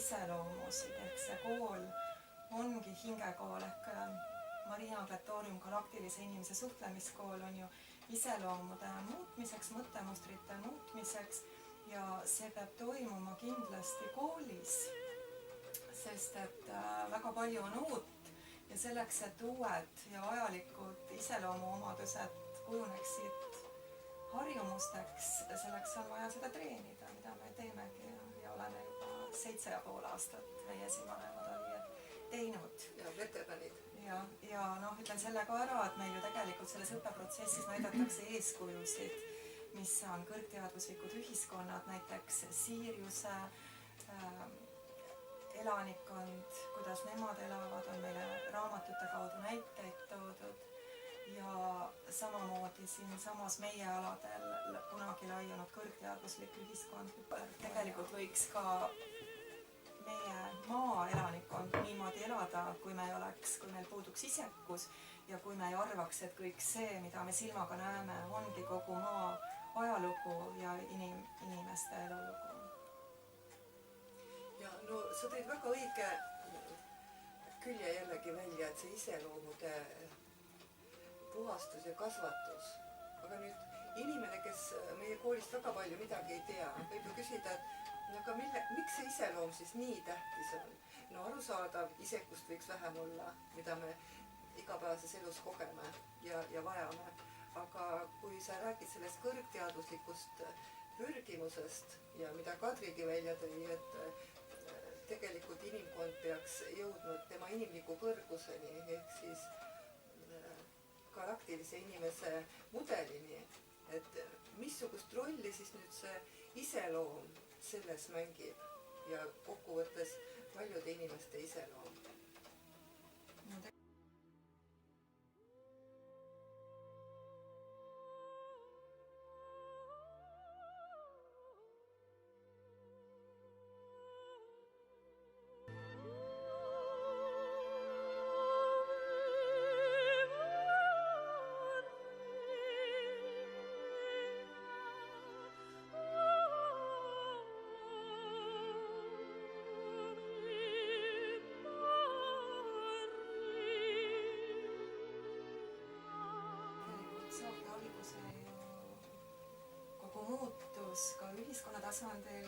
iseloomusid, ehk see kool ongi hingekool ehk Marina Glatoorium galaktilise inimese suhtlemiskool on ju iseloomude muutmiseks, mõttemustrite muutmiseks ja see peab toimuma kindlasti koolis, sest et väga palju on uut ja selleks, et uued ja vajalikud iseloomuomadused kujuneksid harjumusteks, selleks on vaja seda treenida, mida me teemegi ja oleme juba 7,5 aastat meie esivanemad olid teinud. Ja veteranid. Ja noh, ütlen selle ka ära, et meil ju tegelikult selles õppeprotsessis näidatakse eeskujusid, mis on kõrgteaduslikud ühiskonnad, näiteks Siiriuse elanikkond, kuidas nemad elavad, on meile raamatute kaudu näiteid toodud ja samamoodi siin samas meie aladel kunagi laiunud kõrgteaduslik ühiskond. Tegelikult võiks ka meie maaelanikkond niimoodi elada, kui meil puuduks isekus ja kui me ei arvaks, et kõik see, mida me silmaga näeme, ongi kogu maa ajalugu ja inimeste elulugu. Ja no sa tõid väga õige külje jällegi välja, et see iseloomude puhastus ja kasvatus. Aga nüüd inimene, kes meie koolist väga palju midagi ei tea, võib ju küsida, et aga miks see iseloom siis nii tähtis on? No arusaadav, isekust võiks vähem olla, mida me igapäevases elus kogeme ja vajame. Aga kui sa räägid sellest kõrgteaduslikust pürgimusest ja mida Kadrigi välja tõi, et tegelikult inimkond peaks jõudnud tema inimliku kõrguseni, ehk siis galaktilise inimese mudelini, et missugust rolli siis nüüd see iseloom selles mängib ja kokkuvõttes paljude inimeste iseloom. Ka ühiskonna tasandil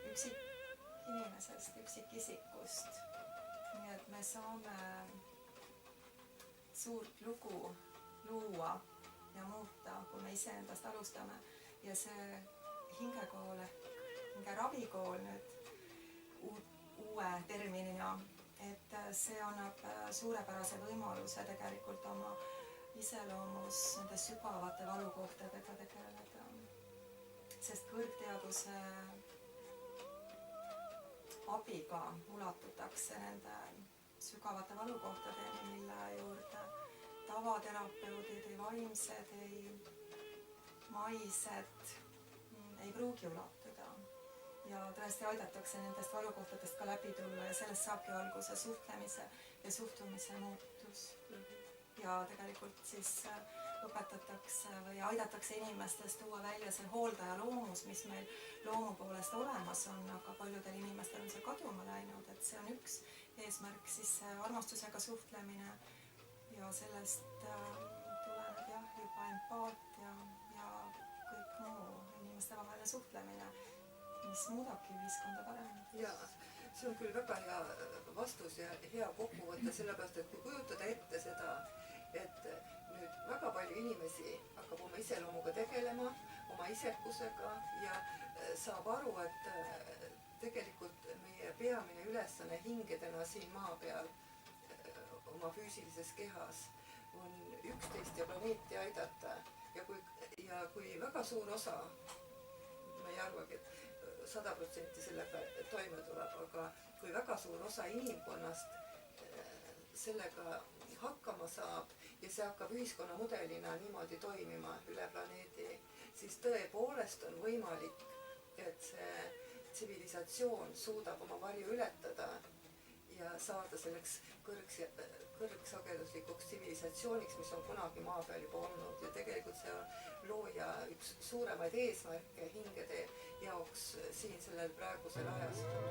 üksikinimesest, üksikisikust. Nii et me saame suurt lugu luua ja muuta, kui me iseendast alustame. Ja see hingekool, hingeravikool nüüd uue terminina, et see annab suurepärase võimaluse tegelikult oma iseloomus nende sügavate valukohtadega tegeleda. Sest kõrgteaduse abiga ulatutakse nende sügavate valukohtadeni, mille juurde tavaterapeudid, ei vaimsed, ei maised ei pruugi ulatuda. Ja tõesti aidatakse nendest valukohtadest ka läbi tulla ja sellest saabki alguse suhtlemise ja suhtumise muutus. Ja tegelikult siis õpetatakse või aidatakse inimestest tuua välja see hooldaja loomus, mis meil loomu poolest olemas on, aga paljudel inimestel on see kaduma läinud, et see on üks eesmärk, siis armastusega suhtlemine ja sellest tuleneb juba empaatia ja kõik muu inimeste vaheline suhtlemine, mis muudabki ühiskonda paremini. Ja see on küll väga hea vastus ja hea kokkuvõte, sellepärast, et kui kujutada ette seda, et nüüd väga palju inimesi hakkab oma iseloomuga tegelema, oma isekusega ja saab aru, et tegelikult meie peamine ülesanne hingedena siin maa peal oma füüsilises kehas on üksteist ja planeeti aidata ja kui väga suur osa, ma ei arvagi, et 100% sellega toime tuleb, aga kui väga suur osa inimkonnast sellega hakkama saab ja see hakkab ühiskonna mudelina niimoodi toimima üle planeedi, siis tõepoolest on võimalik, et see tsivilisatsioon suudab oma varju ületada ja saada selleks kõrgsageduslikuks tsivilisatsiooniks, mis on kunagi maa peal juba olnud. Ja tegelikult see on looja üks suuremaid eesmärke hingede jaoks siin sellel praegusel ajastul.